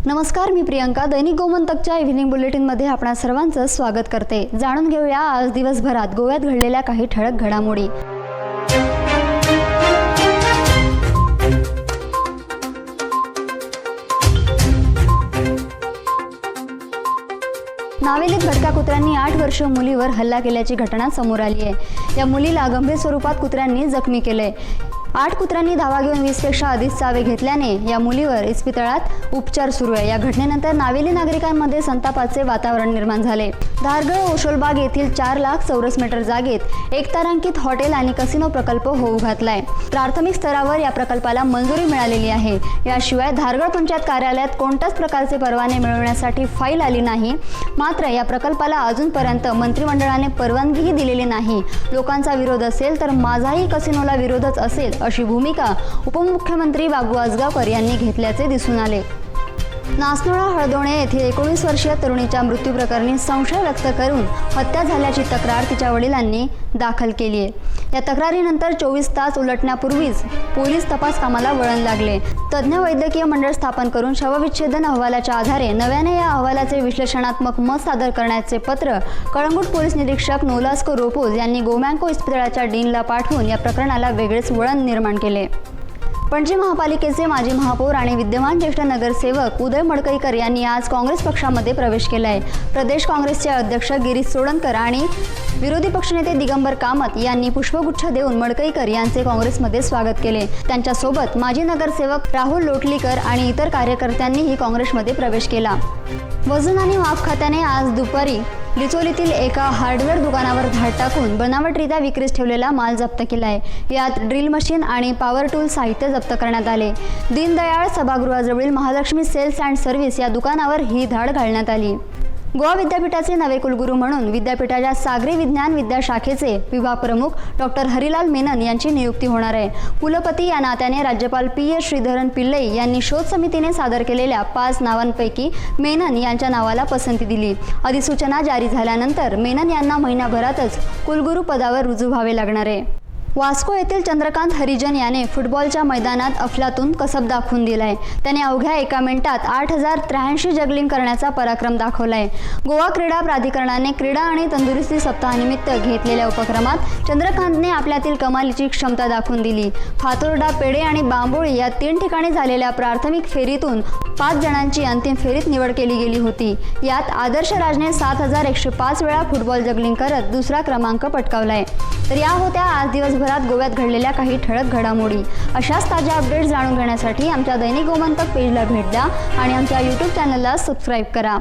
नमस्कार, मी प्रियंका. दैनिक गोमंतकच्या इव्हिनिंग बुलेटिनमध्ये आपणा सर्वांचं स्वागत करते. जाणून घेऊया आज दिवसभरात गोव्यात घडलेल्या काही ठळक घडामोडी. नावेलीत भटक्या कुत्र्यांनी 8 वर्षीय मुलीवर हल्ला केल्याची घटना समोर आली आहे. या मुलीला गंभीर स्वरूपात कुत्र्यांनी जखमी केले. 8 कुत्र्यांनी धावा घेऊन 20 पेक्षा अधिक चावे घेतल्याने या मुलीवर इस्पितळात उपचार सुरू आहे. या घटनेनंतर नावेली नागरिकांमध्ये संतापाचे वातावरण निर्माण झाले. धारगळ ओशोलबाग येथील 4 लाख चौरस मीटर जागेत एक तारांकित हॉटेल आणि कसिनो प्रकल्प होऊ घातलाय. प्राथमिक स्तरावर या प्रकल्पाला मंजुरी मिळालेली आहे. याशिवाय धारगळ पंचायत कार्यालयात कोणत्याच प्रकारचे परवाने मिळवण्यासाठी फाईल आली नाही. मात्र या प्रकल्पाला अजूनपर्यंत मंत्रिमंडळाने परवानगीही दिलेली नाही. लोकांचा विरोध असेल तर माझाही कसिनोला विरोधच असेल अशी भूमिका उपमुख्यमंत्री बाबू आजगावकर यांनी घेतल्याचे दिसून आले. नासनोळा हळदोणे येथील 19 वर्षीय तरुणीच्या मृत्यू प्रकरणी संशय व्यक्त करून हत्या झाल्याची तक्रार तिच्या वडिलांनी दाखल केली आहे. या तक्रारीनंतर 24 तास उलटण्यापूर्वीच पोलीस तपास कामाला वळण लागले. तज्ज्ञ वैद्यकीय मंडळ स्थापन करून शवविच्छेदन अहवालाच्या आधारे नव्याने या अहवालाचे विश्लेषणात्मक मत सादर करण्याचे पत्र कळंगूट पोलीस निरीक्षक नोलास्को रोपोज यांनी गोमँको इस्पितळाच्या डीनला पाठवून या प्रकरणाला वेगळेच वळण निर्माण केले. पणजी महापालिकेचे माजी महापौर आणि विद्यमान ज्येष्ठ नगरसेवक उदय मडकईकर यांनी आज काँग्रेस पक्षामध्ये प्रवेश केला आहे. प्रदेश काँग्रेसचे अध्यक्ष गिरीश चोडणकर आणि विरोधी पक्षनेते दिगंबर कामत यांनी पुष्पगुच्छ देऊन मडकईकर यांचे काँग्रेसमध्ये स्वागत केले. त्यांच्यासोबत माजी नगरसेवक राहुल लोटलीकर आणि इतर कार्यकर्त्यांनीही काँग्रेसमध्ये प्रवेश केला. वजन आणि माप खात्याने आज दुपारी लिचोलीतील एका हार्डवेअर दुकानावर धाड टाकून बनावटरित्या विक्रीस ठेवलेला माल जप्त केला आहे. यात ड्रिल मशीन आणि पॉवर टूल साहित्य जप्त करण्यात आले. दीनदयाळ सभागृहाजवळील महालक्ष्मी सेल्स अँड सर्व्हिस या दुकानावर ही धाड घालण्यात आली. गोवा विद्यापीठाचे नवे कुलगुरू म्हणून विद्यापीठाच्या सागरी विज्ञान विद्याशाखेचे विभाग प्रमुख डॉक्टर हरिलाल मेनन यांची नियुक्ती होणार आहे. कुलपती या नात्याने राज्यपाल PS श्रीधरन पिल्लई यांनी शोध समितीने सादर केलेल्या 5 नावांपैकी मेनन यांच्या नावाला पसंती दिली. अधिसूचना जारी झाल्यानंतर मेनन यांना महिनाभरातच कुलगुरू पदावर रुजू व्हावे लागणार आहे. वास्को येथील चंद्रकांत हरिजन याने फुटबॉलच्या मैदानात अफलातून कसब दाखवून दिलाय. त्याने अवघ्या 1 मिनिटात 8083 जगलिंग करण्याचा पराक्रम दाखवलाय. गोवा क्रीडा प्राधिकरणाने क्रीडा आणि तंदुरुस्ती सप्ताहानिमित्त घेतलेल्या उपक्रमात चंद्रकांतने आपल्यातील कमालीची क्षमता दाखवून दिली. फातोर्डा, पेडे आणि बांबोळी या 3 ठिकाणी झालेल्या प्राथमिक फेरीतून 5 जणांची अंतिम फेरीत निवड केली गेली होती. यात आदर्श राजने 7105 वेळा फुटबॉल जगलिंग करत दुसरा क्रमांक पटकावलाय. तर या होत्या आज दिवसभरात गोव्यात घडलेल्या काही ठळक घडामोडी. अशाच ताज्या अपडेट्स जाणून घेण्यासाठी आमच्या दैनिक गोमंतक पेजला भेट द्या आणि आमच्या YouTube चॅनलला सबस्क्राईब करा.